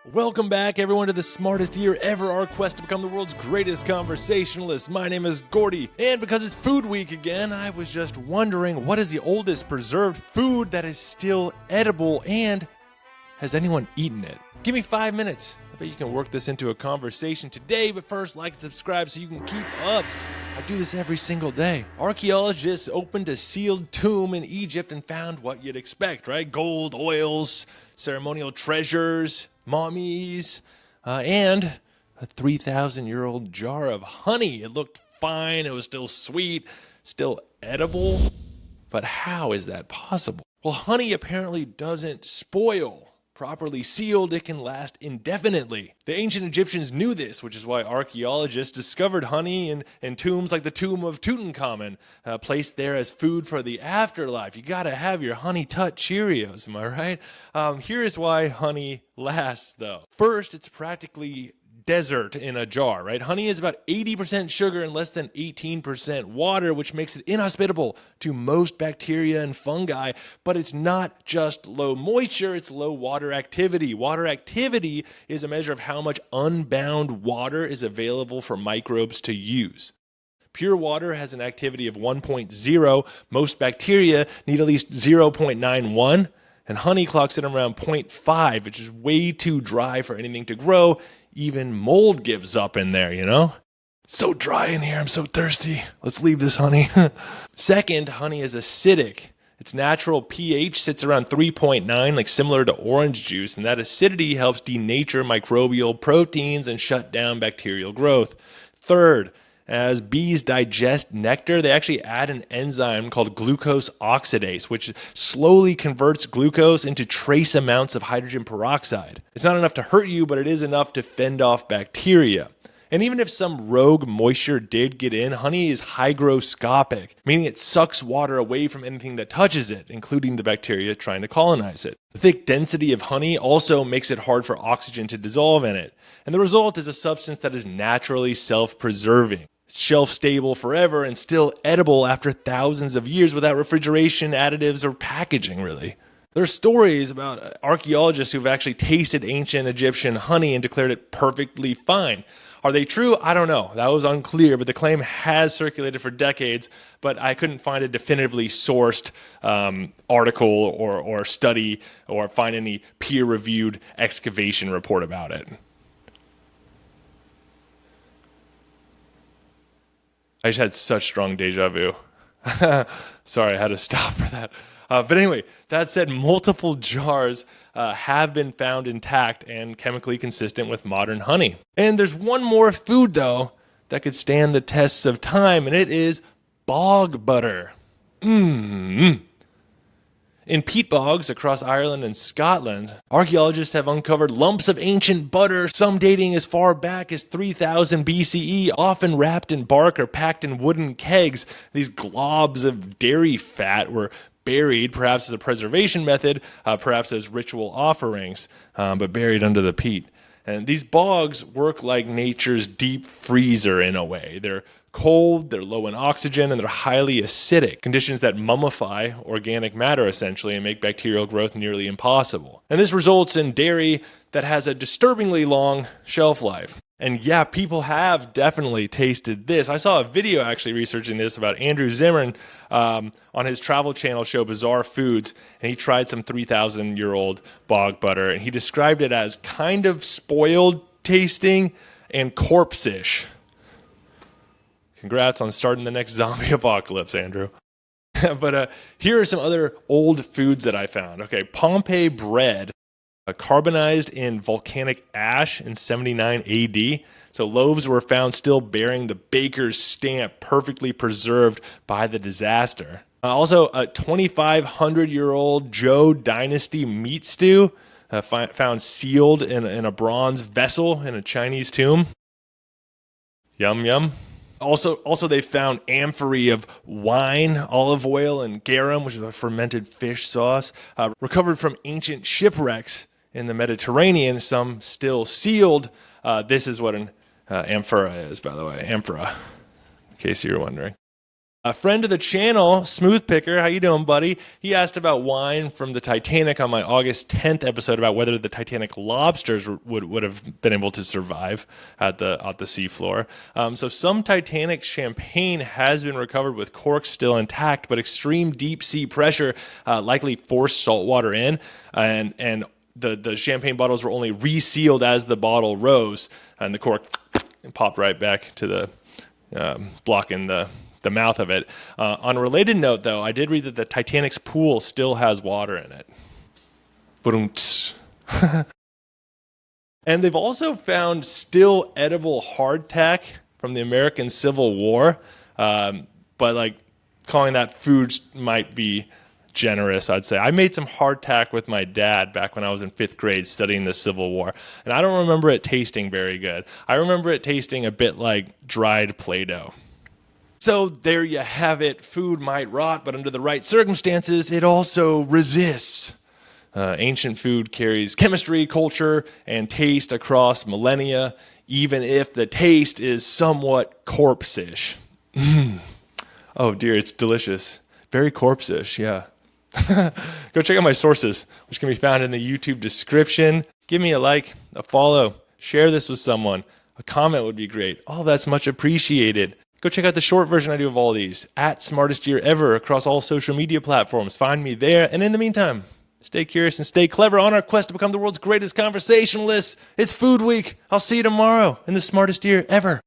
Welcome back, everyone, to the smartest year ever, our quest to become the world's greatest conversationalist. My name is Gordy, and because it's food week again, I was just wondering, what is the oldest preserved food that is still edible, and has anyone eaten it? Give me 5 minutes. I bet you can work this into a conversation today, but first, like and subscribe so you can keep up. I do this every single day. Archaeologists opened a sealed tomb in Egypt and found what you'd expect, right? Gold, oils, ceremonial treasures, mummies, and a 3,000-year-old jar of honey. It looked fine, it was still sweet, still edible. But how is that possible? Well, honey apparently doesn't spoil. Properly sealed, it can last indefinitely. The ancient Egyptians knew this, which is why archaeologists discovered honey in tombs like the tomb of Tutankhamun, placed there as food for the afterlife. You gotta have your honey tut Cheerios, am I right? Here's why honey lasts, though. First, it's practically desert in a jar, right? Honey is about 80% sugar and less than 18% water, which makes it inhospitable to most bacteria and fungi. But it's not just low moisture, it's low water activity. Water activity is a measure of how much unbound water is available for microbes to use. Pure water has an activity of 1.0. Most bacteria need at least 0.91. And honey clocks in around 0.5, which is way too dry for anything to grow. Even mold gives up in there, you know? So dry in here, I'm so thirsty. Let's leave this honey. Second, honey is acidic. Its natural pH sits around 3.9, like similar to orange juice, and that acidity helps denature microbial proteins and shut down bacterial growth. Third, as bees digest nectar, they actually add an enzyme called glucose oxidase, which slowly converts glucose into trace amounts of hydrogen peroxide. It's not enough to hurt you, but it is enough to fend off bacteria. And even if some rogue moisture did get in, honey is hygroscopic, meaning it sucks water away from anything that touches it, including the bacteria trying to colonize it. The thick density of honey also makes it hard for oxygen to dissolve in it. And the result is a substance that is naturally self-preserving. It's shelf-stable forever and still edible after thousands of years without refrigeration, additives, or packaging, really. There are stories about archaeologists who've actually tasted ancient Egyptian honey and declared it perfectly fine. Are they true? I don't know. That was unclear, but the claim has circulated for decades, but I couldn't find a definitively sourced article or study or find any peer-reviewed excavation report about it. I just had such strong deja vu. Sorry, I had to stop for that. But anyway, that said, multiple jars have been found intact and chemically consistent with modern honey. And there's one more food, though, that could stand the tests of time, and it is bog butter. In peat bogs across Ireland and Scotland, archaeologists have uncovered lumps of ancient butter, some dating as far back as 3000 BCE, often wrapped in bark or packed in wooden kegs. These globs of dairy fat were buried, perhaps as a preservation method, perhaps as ritual offerings, but buried under the peat. And these bogs work like nature's deep freezer in a way. They're cold, they're low in oxygen, and they're highly acidic, conditions that mummify organic matter essentially and make bacterial growth nearly impossible. And this results in dairy that has a disturbingly long shelf life. And yeah, people have definitely tasted this. I saw a video actually researching this about Andrew Zimmern on his travel channel show Bizarre Foods, and he tried some 3,000-year-old bog butter, and he described it as kind of spoiled tasting and corpse-ish. Congrats on starting the next zombie apocalypse, Andrew. But here are some other old foods that I found. Okay, Pompeii bread, carbonized in volcanic ash in 79 AD. So loaves were found still bearing the baker's stamp, perfectly preserved by the disaster. Also, a 2,500-year-old Zhou dynasty meat stew found sealed in a bronze vessel in a Chinese tomb. Yum, yum. Also, they found amphorae of wine, olive oil, and garum, which is a fermented fish sauce, recovered from ancient shipwrecks in the Mediterranean, some still sealed. This is what an amphora is, by the way, amphora, in case you were wondering. A friend of the channel, Smooth Picker, how you doing, buddy? He asked about wine from the Titanic on my August 10th episode about whether the Titanic lobsters would have been able to survive at the seafloor. So some Titanic champagne has been recovered with corks still intact, but extreme deep sea pressure likely forced salt water in, and the champagne bottles were only resealed as the bottle rose, and the cork popped right back to the blocking the mouth of it. On a related note, though, I did read that the Titanic's pool still has water in it. Ba-dum-ts. And they've also found still edible hardtack from the American Civil War, but like calling that food might be generous, I'd say. I made some hardtack with my dad back when I was in 5th grade studying the Civil War, and I don't remember it tasting very good. I remember it tasting a bit like dried Play-Doh. So there you have it. Food might rot, but under the right circumstances, it also resists. Ancient food carries chemistry, culture, and taste across millennia, even if the taste is somewhat corpse-ish. Oh dear, it's delicious. Very corpse-ish, yeah. Go check out my sources, which can be found in the YouTube description. Give me a like, a follow, share this with someone. A comment would be great. All that's much appreciated. Go check out the short version I do of all these at Smartest Year Ever across all social media platforms. Find me there. And in the meantime, stay curious and stay clever on our quest to become the world's greatest conversationalists. It's Food Week. I'll see you tomorrow in the Smartest Year Ever.